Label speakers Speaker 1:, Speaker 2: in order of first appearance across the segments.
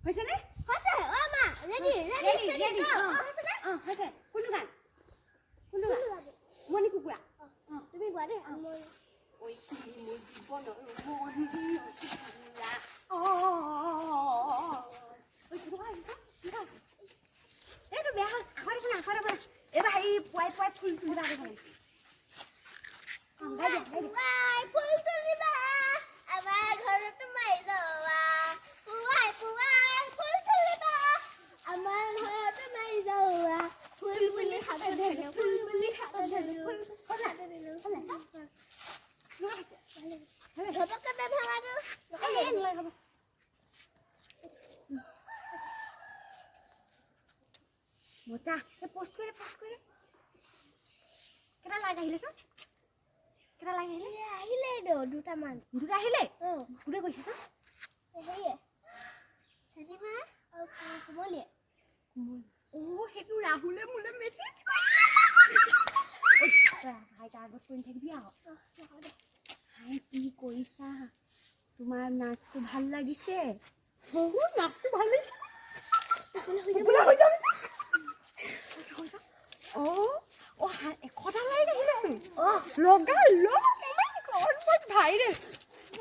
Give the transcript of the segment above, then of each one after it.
Speaker 1: হৈছে নে
Speaker 2: হৈছে অ মা ৰেডি
Speaker 1: হৈছে কোনটো গান মনি কুকুৰা
Speaker 2: তুমি গোৱা দেই
Speaker 1: ঐ তুমি মোৰ জীৱনৰ মনি কুকুৰা এইটো বেয়া হ'ল আগতে এইবাৰ হেৰি পুৱাই ফুল তুলিবা
Speaker 2: ফুল তুলিবা আমাৰ ঘৰত সোমাই যাবা পুৱাই ফুল তুলিবা আমাৰ ঘৰত সোমাই যাবা ফুল বুলি হাত ধৰিলো ফুল বুলি হাত ধৰিলো ধপকে ভাঙাটো
Speaker 1: মজা পোষ্ট কৰি কেটা লাইক আহিলে
Speaker 2: আহিলে দুটামান
Speaker 1: দুটা আহিলে কোনে কৈছে
Speaker 2: হেৰিয়ে চেলিমা আৰু কোমলীয়ে
Speaker 1: সেইটো ৰাহুলে মোলে মেছেজ হাই আগত কৰি থাকিবি হাই কি কৰিছা তোমাৰ নাচটো ভাল লাগিছে নাচটো ভাল লাগিছে এশটা লাইক আহিলেচোন ভাইৰেল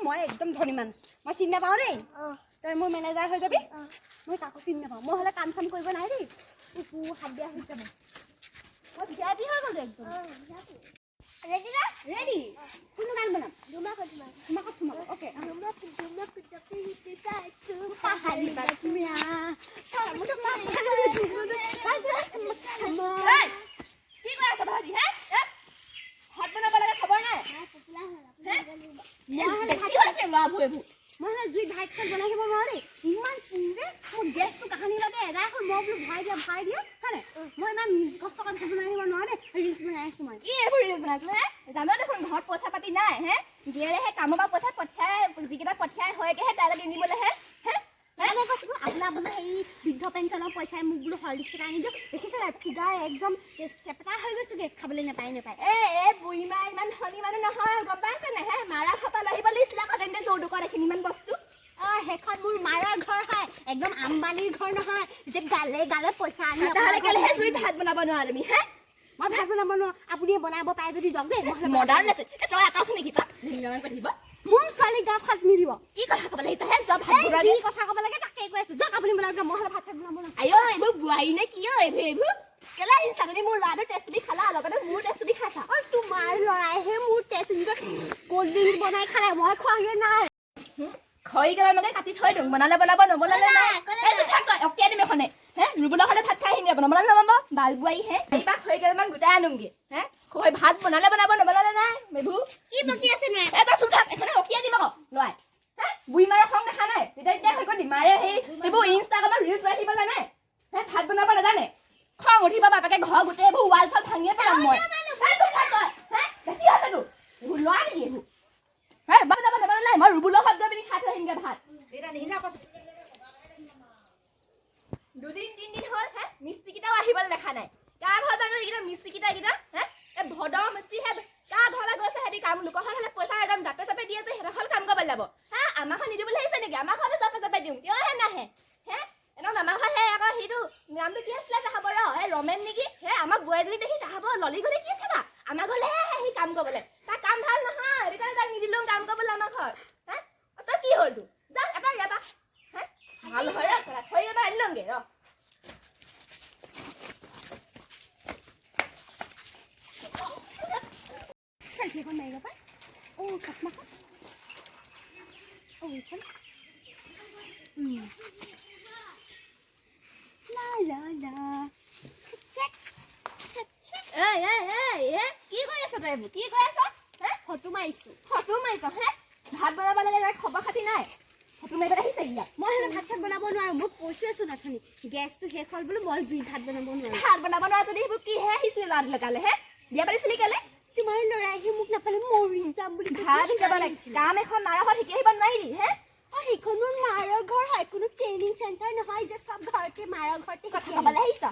Speaker 1: মই একদম ধনী মানুহ মই চিনি নাপাওঁ দেই তই মোৰ মেনেজাৰ হৈ যাবি মই কাকো চিনি নাপাওঁ মই হ'লে কাম চাম কৰিব নাই দেই হাত দিয়া হৈ যাব মই ভিআইপি হৈ গ'লো একদম ৰেডি কোনটো গান বনাম ধুমাকত অ'কে কি কৈ আছা ভাইটি ভাত বনাব লাগে খবৰ নাই মই জুইত ভাতখন বনাই দিব নোৱাৰো দেই ইমান পুৰে মোৰ গেছটো কাহানি লাগে এৰাই হ'ল মই বোলো ভাই দিয়া হয় নাই মই ইমান কষ্ট কৰি ভাত বনাই দিব নোৱাৰো দেই ৰিলচ বনাই আছো মই
Speaker 3: কি এইবোৰ ৰিলচ বনাইছো জানো দেখোন ঘৰত পইচা পাতি নাই গিয়েৰেহে কামৰ পৰা পইচা পঠিয়াই যিকেইটা পঠিয়াই হয়গেহে তাইলৈ কিনিবলৈহে
Speaker 1: আপোনাৰ সেই বৃদ্ধ পেঞ্চনৰ পইচাই মোক বোলো হৰলিক্স এটা আনি দিয়ক দেখিছে ফিগাৰ একদম চেপেটা হৈ গৈছোগে খাবলৈ নাপায়
Speaker 3: বুঢ়ীমা ইমান ধনী মানুহ নহয় গম পাইছে নে মাৰা ফাপা লাগিব লাগিছিলে আকৌ তেন্তে যৌতুকত এইখিনি ইমান বস্তু
Speaker 1: সেইখন মোৰ মাৰৰ ঘৰ হয় একদম আম্বানীৰ ঘৰ নহয় যে গালে পইচা আনি
Speaker 3: তাহলে কেলেহে জুইত ভাত বনাব নোৱাৰা তুমি
Speaker 1: মই ভাত বনাব নোৱাৰো আপুনি বনাব পাৰে যদি যাওক দেই
Speaker 3: মডাৰ্ণ আছে তই এটা শুনি কিবা দিব
Speaker 1: মোৰ ছোৱালীক গা ভাত নিদিব
Speaker 3: কি কথা ক'ব লাগিছে কি
Speaker 1: কথা ক'ব লাগে তাকে কৈ আছো যাওক আপুনি বনাওক মই হ'লে ভাত বনাব নোৱাৰো
Speaker 3: এইবোৰ বোৱাৰী নে কি এইবোৰ কেলা ছাগলী মোৰ ল'ৰাটোৰ টেষ্ট দি খালা লগতে মোৰ টেষ্ট দি খাইছা
Speaker 1: তোমাৰ ল'ৰাইহে মোৰ টেষ্ট কল্ড ড্ৰিংক বনাই খালে মই খোৱাগে নাই
Speaker 3: খৰি গেলা মগে কাটি থৈ দিওঁ বনালে বনাব নবনালে নাই অকিয়াই দিম এখনে ৰুবলৈ হ'লে ভাত খাই আহিমগে নবনালে নবনাব বাল বোৱাৰী এইবাৰ খৰি গেলামান গোটাই আনোগে ভাত বনালে বনাব নবনালে নাই বেবু
Speaker 2: কি বকি আছে নাই
Speaker 3: এটা চুপ থাক এখনে অকিয়াই দিম আকৌ লৰাই বুঢ়ী মাৰৰ খং দেখা নাই যেতিয়া হৈ গ'ল মাৰে এইবোৰ ইনষ্টাগ্ৰামত ৰিলচ ৰাখিব জানে ভাত বনাব নাজানে খং উঠিব বাপেকে ঘৰ গোটেই এইবোৰ ৱাল চাল ভাঙিয়ে পেলাম মই বেছি হৈছে তোৰ এইবোৰ লোৱা নেকি এইবোৰ বনাব নবনালে মই ৰুবুলৰ শব্দ পিনি খাই থৈ আহিমগে ভাত দুদিন তিনদিন হ'ল মিস্ত্ৰীকেইটাও আহিবলৈ দেখা নাই কাৰ ঘৰ জানো এইকেইটা মিস্ত্ৰীকেইটা এই ভদ মিস্ত্ৰীহে কাৰ ঘৰলৈ গৈছে সিহঁতি কাম লোকৰ ঘৰত হ'লে পইচা একদম জাপে জাপে দিয়ে যে সিহঁতৰ কাম কৰিব লাগিব আমাৰ ঘৰত নিদিবলৈ আহিছে নেকি আমাৰ ঘৰতে জাপে জাপে দিওঁ কিয়হে নাহে এনেও আমাৰ ঘৰত আকৌ সেইটো নামটো কি আছিলে তাহাব ৰমেন নেকি আমাৰ বোৱাৰীজনী দেখি তাহাব ললি গ'লে কি চাবা আমাৰ ঘৰলৈ আহি কাম কৰিবলৈ তাৰ কাম ভাল নহয় সেইকাৰণে তাক নিদিলোঁ কাম কৰিবলৈ আমাৰ ঘৰত তই কি হ'ল তোৰ যা এবাৰ ইয়াবা ভাল হয় থৈ এবাৰ আনি লওঁগে
Speaker 1: এখন মাৰিব পাই চচমাখন এইখন
Speaker 3: কি কৈ আছ তই এইবোৰ কি কৈ আছ
Speaker 1: ফটো মাৰিছো
Speaker 3: ভাত বনাব লাগে খবৰ খাতি নাই ফটো মাৰিবলৈ আহিছে ইয়াত
Speaker 1: মই হ'লে ভাত চাত বনাব নোৱাৰো মই কৈছোৱেচোন অথনি গেছটো শেষ হ'ল বোলো মই জুইত ভাত বনাব নোৱাৰো
Speaker 3: ভাত বনাব নোৱাৰা যদি সেইবোৰ কিহে আহিছিলে ল'ৰাটোলৈ কালে বিয়া পাতিছিলি কেলে
Speaker 1: তোমাৰ ল'ৰাইহে মোক নাপালে মৰি যাম বুলি
Speaker 3: ভাত শিকাব লাগিছিল কাম এখন মাৰৰ ঘৰত শিকি আহিব নোৱাৰিলি
Speaker 1: সেইখন মোৰ মাৰৰ ঘৰ হয় কোনো ট্ৰেইনিং চেণ্টাৰ নহয় যে চব ঘৰতে মাৰৰ ঘৰতে
Speaker 3: কথা ক'বলৈ আহিছ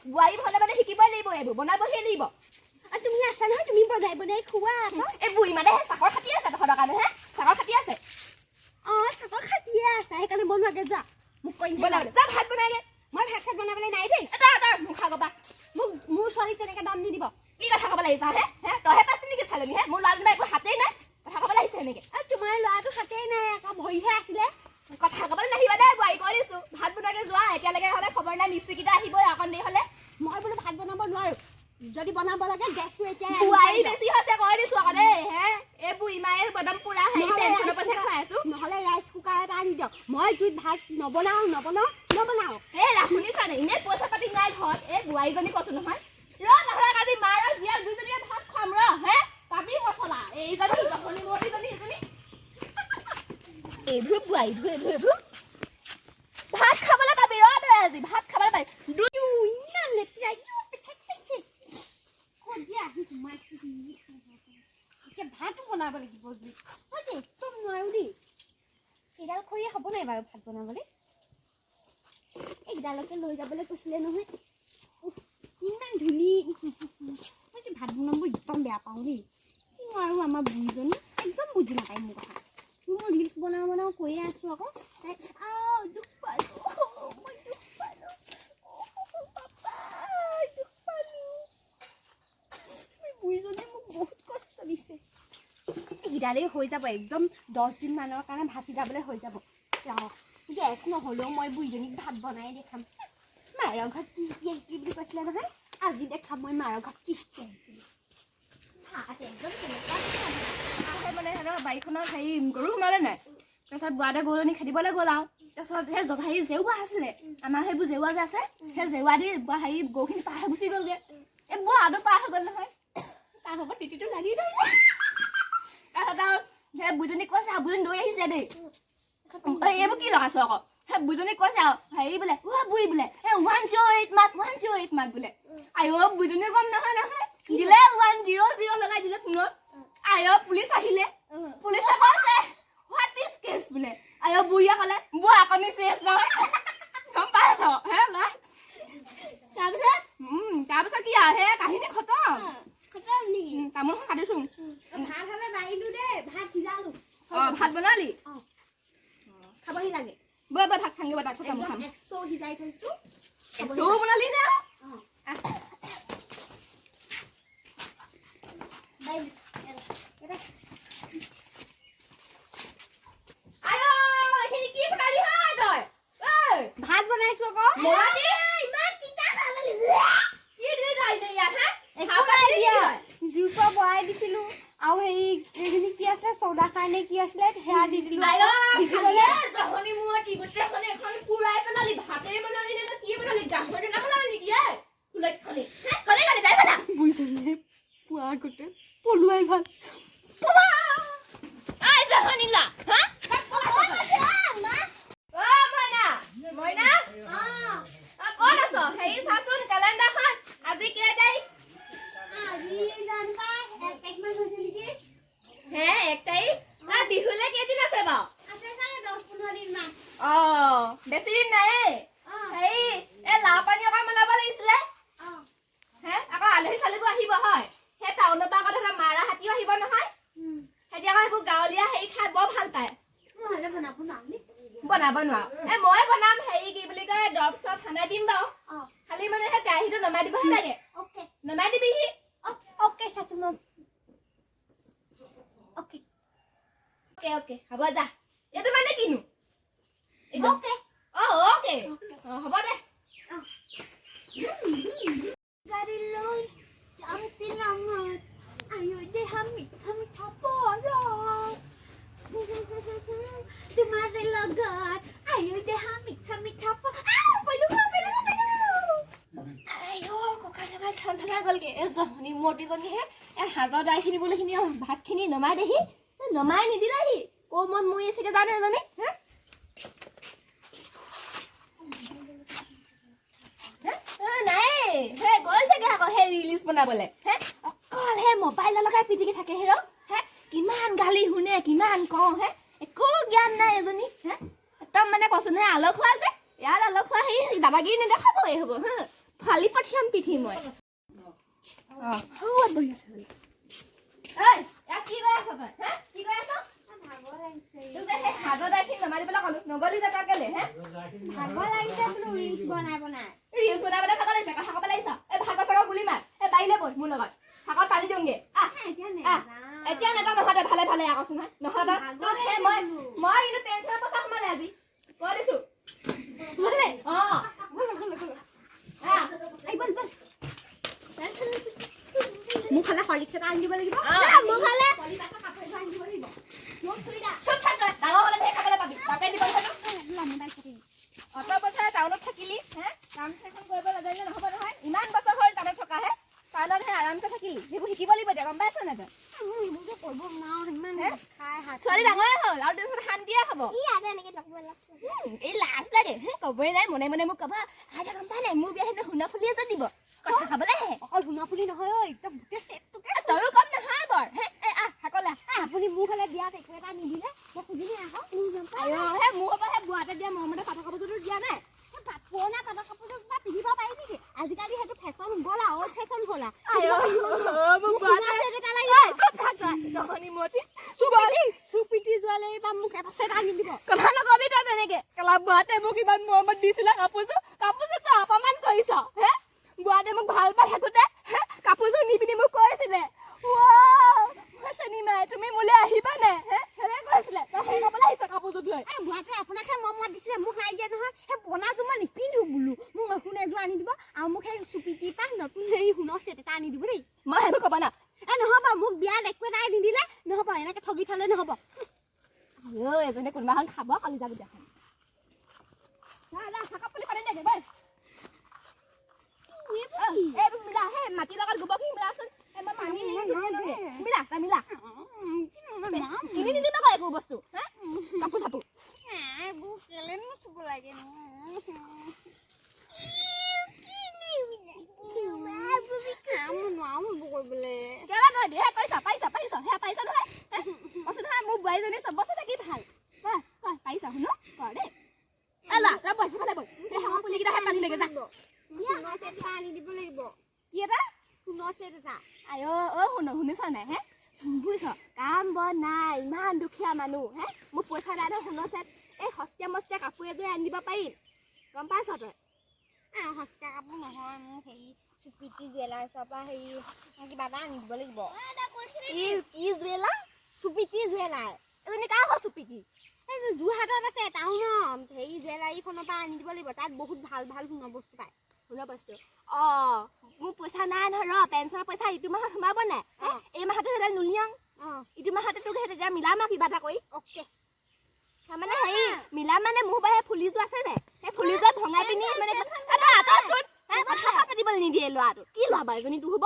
Speaker 3: বোৱাৰী হ'লে মানে শিকিবই লাগিব এইবোৰ বনাবহে লাগিব
Speaker 1: আৰু তুমি আছা নহয় তুমি বনাই খোৱা
Speaker 3: এই বুঢ়ী মানে চাকৰ খাতি আছে তহঁতৰ কাৰণে চাকৰ খাতি আছে
Speaker 1: চাকৰ খাতিয়ে আছে সেইকাৰণে বনোৱাগে যোৱা মোক কৈ কৰিম
Speaker 3: বনাবলৈ যা ভাত বনাগে
Speaker 1: মই ভাত চাত বনাবলৈ নাই দেই
Speaker 3: তাৰ মুখা কবা
Speaker 1: মোক মোৰ ছোৱালীক তেনেকৈ দাম নিদিব
Speaker 3: কি কথা ক'ব লাগিছা হে তইহে পাইছি নেকি চালনী হে মোৰ ল'ৰাজনীৰ একো হাতেই নাই কথা ক'ব লাগিছে এনেকে
Speaker 1: আৰু তোমাৰ ল'ৰাটো হাতেই নাই আকৌ ভৰিহে আছিলে
Speaker 3: কথা ক'বলৈ নাহিবা দেই বোৱাৰী কৈ দিছোঁ ভাত বনাগে যোৱা এতিয়ালৈকে হ'লে খবৰ নাই মিস্ত্ৰীকেইটা আহিবই অকণ দেৰি হ'লে
Speaker 1: মই বোলো ভাত বনাব নোৱাৰো যদি বনাব লাগে গেছটো এতিয়া
Speaker 3: বোৱাৰী বেছি হৈছে কৈ দিছোঁ আকৌ দেই এইবোৰ ইমানে একদম পুৰা হেৰি টেনচনৰ পইচা খুৱাই আছোঁ
Speaker 1: নহ'লে ৰাইচ কুকাৰ এটা আনি দিয়ক মই জুইত ভাত নবনাওঁ
Speaker 3: শুনিছানে এনেই পইচা পাতি নাই ঘৰত এই বোৱাৰীজনী কৈছোঁ নহয় নহ'লে আজি মাৰ আৰু জীয়াৰ দুইজনীয়ে ভাত খুৱাম পাবি মছলা এইজনী জহনি মূৰ্তিজনী এইজনী এইবোৰ বোৱাৰীবোৰ ভাত খাবলৈ পাবি তই আজি ভাত খাবলৈ পাবি
Speaker 1: ইমান লেতেৰা এতিয়া ভাতো বনাব লাগিব যে মই যে একদম নোৱাৰো দেই এইডাল খৰিয়ে হ'ব নাই বাৰু ভাত বনাবলৈ এইডালকে লৈ যাবলৈ কৈছিলে নহয় ইমান ধূলি মই যে ভাত বনাব একদম বেয়া পাওঁ দেই কি নোৱাৰো আমাৰ বুঢ়ীজনী একদম বুজি নাপায় মোৰ কথা মই ৰিলচ বনাওঁ কৈয়ে আছোঁ আকৌ তাই দুখ পালোঁ মই দুখ পালোঁ বুঢ়ীজনীয়ে মোক বহুত কষ্ট দিছে এইকেইডালেই হৈ যাব একদম 10 দিনমানৰ কাৰণে ভাত সিজাবলৈ হৈ যাব গেছ নহ'লেও মই বুঢ়ীজনীক ভাত বনাই দেখাম মাৰৰ ঘৰত কি আহিছিলি বুলি কৈছিলে নহয় আজি দেখাম মই মাৰৰ ঘৰত কি আহিছিলোঁ ভাত একদম
Speaker 3: মানে সিহঁতৰ বাৰীখনত হেৰি গৰু সোমালে নাই তাৰপিছত বুঢ়াতে গৰুজনী খেদিবলৈ গ'ল আৰু তাৰপিছত সেই হেৰি জেউৱা আছিলে আমাৰ সেইবোৰ জেউৱা যে আছে সেই জেউৱা দি হেৰি গৰুখিনি পাৰ হৈ গুচি গ'লগৈ এই বুঢ়াটো পাৰ হৈ গ'ল নহয় তাৰ হ'ব তিতিটো লাগি ধৰিলে তাৰপিছত আৰু সেই বুঢ়ীজনীক কৈছে আৰু বুঢ়ীজনী দৌৰি আহিছে দেই এইবোৰ কি লগাইছো আকৌ সেই বুঢ়ীজনীক কৈছে আৰু হেৰি বোলে বুঢ়ী বোলে 108 মাত বোলে আইঅ বুঢ়ীজনীয়ে কম নহয় দিলে 100 লগাই দিলে ফোনত আইঅ পুলিচ আহিলে পুলিচে কৈছে হোৱাট ইজ কেছ বোলে আইঅ বুঢ়ীয়ে ক'লে বুঢ়া কণী চেছ নহয় গম পাইছ তাৰপিছত কি আৰু সেই কাহিনী খতম তামোল কাটিছো
Speaker 1: ভাত হ'লে বাঢ়িলোঁ দেই ভাত সিজালোঁ
Speaker 3: ভাত বনালি
Speaker 1: খাবহি লাগে
Speaker 3: বৈ ভাত খাংগে তাৰপিছত তামোল খাম
Speaker 1: 100 সিজাই থৈছোঁ
Speaker 3: 100 বনালি নে
Speaker 1: ভাত বনাইছোঁ আকৌ জুইকুৰা বৰাই দিছিলোঁ আৰু হেৰি এইখিনি কি আছিলে চৌদা কাৰণে কি আছিলে সেয়া দি দিলোঁ বুঢ়ীজনীয়ে পোৱা আগতে পলুৱাই ভাল
Speaker 3: বেছি দিন নাই হেৰি এই লাও পানী অকণ বনাব লাগিছিলে আকৌ আলহী চালহীবোৰ আহিব হয় সেই টাউনৰ পৰা আকৌ মাৰা হাতীও আহিব নহয় সিহঁতি আকৌ সেইবোৰ গাঁৱলীয়া হেৰি খাই বৰ ভাল পায় বনাব নোৱাৰো মই বনাম হেৰি কি বুলি কয় দৰৱ চৰব সানাই দিম বাৰু খালি মানে সেই কেৰাহীটো নমাই দিবহে লাগে নমাই দিবিহি অকে হ'ব যা এইটো মানে কিনো হ'ব দে
Speaker 1: গাড়ী লৈ যাম শ্বিলঙত আয়ো দেহা মিঠা মিঠা পৰম তোমাৰ লগত আয়ো দেহা মিঠা মিঠা
Speaker 3: ঠাণ্ডা গ'লগে জহনি মূৰ্তিজনীহে সাজৰ দাইখিনি বোলে খিনি ভাতখিনি নমাই দেহি নমাই নিদিলেহি ক মন মৰি আছেগে জানে এজনী নাই গ'ল চাগে আকৌ সেই ৰিলিজ বনাবলৈ অকল সেই মোবাইল লগাই পিটিকি থাকে হেৰ কিমান গালি শুনে কিমান কওঁ একো জ্ঞান নাই এজনী একদম মানে কৈছো নহয় আলু খোৱা যে ইয়াত আলু খোৱা সেই দাদাগিৰি নেদেখাবই হ'ব ফালি পঠিয়াম পিঠি মই বহি আছে কি কৈ আছ তই কি কৈ আছ সাজৰ দাইখিনি নমাই দিবলৈ ক'লো নগ'ল ভাগলি যাতা কেলে হে
Speaker 1: ভাগৰ লাগিছে বোলো ৰিলছ বনাই
Speaker 3: ৰিলছ বনাবলে ভাগ লাগিছে কথা ক'ব লাগিছে এই ভাগ চাগ গুলি মাৰ এই বাইলে বল মোৰ লগত ভাগত পালি দিওঁগে এতিয়া নেজা নহতে ভালে ভালে আকচোন হা নহতে তোৰ হে মই কিন্তু পেঞ্চনৰ পইচা সোমালে আজি কৈ দিছো
Speaker 1: বলে
Speaker 3: বল
Speaker 1: মোক খালে হলিক্স এটা আনি দিব লাগিব
Speaker 2: মোক খালে
Speaker 1: পলিপাটৰ কাপোৰ এটা আনি দিব লাগিব
Speaker 2: মোক চুইদা
Speaker 3: চুপ থাক ডাঙৰ হ'লে ধেৰ খাবলৈ পাবি বাপে দিব হেনো
Speaker 1: লামদাই থাকিম
Speaker 3: অত বছৰ টাউনত থাকিলি হে কাম এখন কৰিব নাজানিলে নহ'ব নহয় ইমান বছৰ হ'ল টাউনত থকা হে টাউনত হে আৰামছে থাকিলি সেইবোৰ শিকিব লাগিব এতিয়া গম পাইছ নাই তই
Speaker 1: এইবোৰ কৰিব নোৱাৰো ইমান খাই হাত
Speaker 3: ছোৱালী ডাঙৰে হ'ল আৰু তাৰপিছত শান্তিয়ে হ'ব
Speaker 2: ই আগে এনেকে লগ বল
Speaker 3: এই লাজ লাগে হে ক'বই নাই মনে মনে মোক ক'বা আইতা গম পাই নাই মোৰ বিয়া হেনো শুনা ফুলি এজন দিব কথা খাবলৈ আহে
Speaker 1: অকল শুনা ফুলি নহয় ঐ একদম গোটেই সেটটোকে
Speaker 3: তয়ো কম নহয় বৰ হে এই শাকলে
Speaker 1: আপুনি মোৰ ফালে বিয়াত একো এটা নিদিলে মই খুজিনি আকৌ
Speaker 3: আইঅ হে মোৰ হ'ব হে বুঢ়াতে দিয়া মৰমতে পাটৰ কাপোৰযোৰ দিয়া নাই
Speaker 1: পুৰণা পাটৰ কাপোৰযোৰ কিবা পিন্ধিব পাৰি নেকি আজিকালি সেইটো ফেশ্বন গ'ল আৰু অল্ড ফেশ্বন হ'ল
Speaker 3: আইঅ মোক বুঢ়াতে জহনি মতি
Speaker 1: চুপিটি যোৱালে বা মোক এটা চেট আনি দিব
Speaker 3: কথা নকবি তই তেনেকে কেলা বুঢ়াতে মোক ইমান মৰমত দিছিলে কাপোৰযোৰ তই অপমান কৰিছ হে বুঢ়াতে মোক ভাল পাই থাকোঁতে হে কাপোৰযোৰ নি পিনি মোক কৈছিলে মই চেনি নাই তুমি মোলৈ আহিবা নে হে সেনে কৈছিলে তই সেই ক'বলৈ আহিছ কাপোৰযোৰ লৈ
Speaker 1: বুঢ়াকে আপোনাকহে মৰমত দিছিলে মোক নাই দিয়া নহয় সেই বনাটো মই নিপিন্ধো বোলো মোক নতুন এযোৰ আনি দিব আৰু মোক সেই চুপিটি পা নতুন সেই সোণৰ চেট এটা আনি দিব দেই
Speaker 3: মই সেইবোৰ ক'ব না
Speaker 1: নহ'ব মোক বিয়াত একো এটা নিদিলে নহ'ব এনেকে ঠগি থ'লে নহ'ব
Speaker 3: আইঅ এজনে কোনোবাখন খাব কালি যাব দিয়া শাক পুলি পানী দেগে বাই মিলা হে মাটিৰ লগত গোবৰখিনি মিলাচোন মই পানী মিলা মিলা কিনি নিদিবা আকৌ একো বস্তু হা কাপোৰ চাপোৰ
Speaker 1: এইবোৰ কেলেনো চুব লাগে
Speaker 3: কেলা নহয় বিহে পাইছ সেয়া পাইছ নহয় কৈছো নহয় মোৰ বোৱাৰীজনী চব বস্তু থাকি ভাল কয় পাৰিছ শুনো কৰ দেই এলা ৰ'ব সেইফালে বৈ এই হাঁহৰ পুলিকেইটাহে পানী লাগে যা
Speaker 1: সোণৰ চেট এটা আনি দিব লাগিব
Speaker 3: কি এটা
Speaker 1: সোণৰ চেট এটা
Speaker 3: আইঅ শুনিছ নাই হে বুজিছ কাম বন নাই ইমান দুখীয়া মানুহ হে মোক পইচা নাই নহয় সোণৰ চেট এই সস্তীয়া মস্তীয়া কাপোৰ এযোৰ আনি দিব পাৰিম গম পাইছ তই
Speaker 1: সস্তীয়া কাপোৰ নহয় মোক হেৰি চুপিটি জুৱেলাৰ্ছৰ পৰা হেৰি কিবা এটা আনি দিব লাগিব
Speaker 3: কি জুৱেলাৰ
Speaker 1: চুপিটি জুৱেলাৰ
Speaker 3: এজনী কাৰ ঘৰ চুপিটি
Speaker 1: এই যোৰহাটত আছে টাউনত হেৰি জুৱেলাৰীখনৰ পৰা আনি দিব লাগিব তাত বহুত ভাল ভাল সোণৰ বস্তু পায়
Speaker 3: শুনা বস্তু মোৰ পইচা নাই নহয় ৰ পেঞ্চনৰ পইচা ইটো মাহত সোমাব নাই এই মাহতে সেইডাল নুলিয়াং ইটো মাহতে তোক সেই তেতিয়া মিলাম আৰু কিবা এটা কৰি
Speaker 1: অ'কে
Speaker 3: তাৰমানে হেৰি মিলাম মানে মোৰ পৰা সেই ফুলিযোৰ আছে যে সেই ফুলিযোৰ ভঙাই পিনি মানে আঁতৰচোন কথা পাতিবলৈ নিদিয়ে ল'ৰাটো কি ল'ৰা বাৰু এজনী তোৰ হ'ব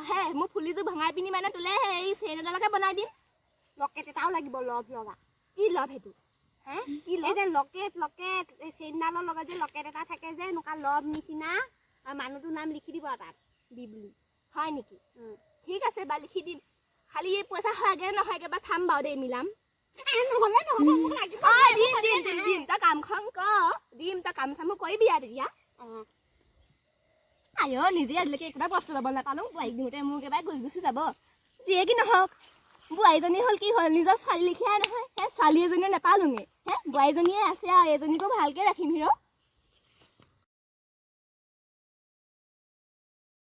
Speaker 3: হে মোৰ ফুলিযোৰ ভঙাই পিনি মানে তোলে সেই চেইন এডালকে বনাই দিম
Speaker 1: লকেট এটাও লাগিব লভ লগা
Speaker 3: কি লভ সেইটো হে কি
Speaker 1: এই যে লকেট এই চেইনডালৰ লগত যে লকেট এটা থাকে যে এনেকুৱা লভ নিচিনা আৰু মানুহটোৰ নাম লিখি দিব তাত বি বুলি
Speaker 3: হয় নেকি ঠিক আছে বা লিখি দিম খালি এই পইচা হয়গে নহয়গে বা চাম বাৰু দেই মিলাম দিম তই কামখন দিম তই কাম চামো কৰিবি আৰু তেতিয়া আইঅ নিজে আজিলৈকে একোটা বস্তু ল'ব নাপালোঁ বোৱাৰীক দিওঁতে মোৰ একেবাৰে গুচি যাব যিয়ে কি নহওক বোৱাৰীজনী হ'ল কি হ'ল নিজৰ ছোৱালী লিখিয়াই নহয় সেই ছোৱালী এজনীও নাপালোঙে হে বোৱাৰীজনীয়ে আছে আৰু এজনীকো ভালকৈ ৰাখিম হিৰ'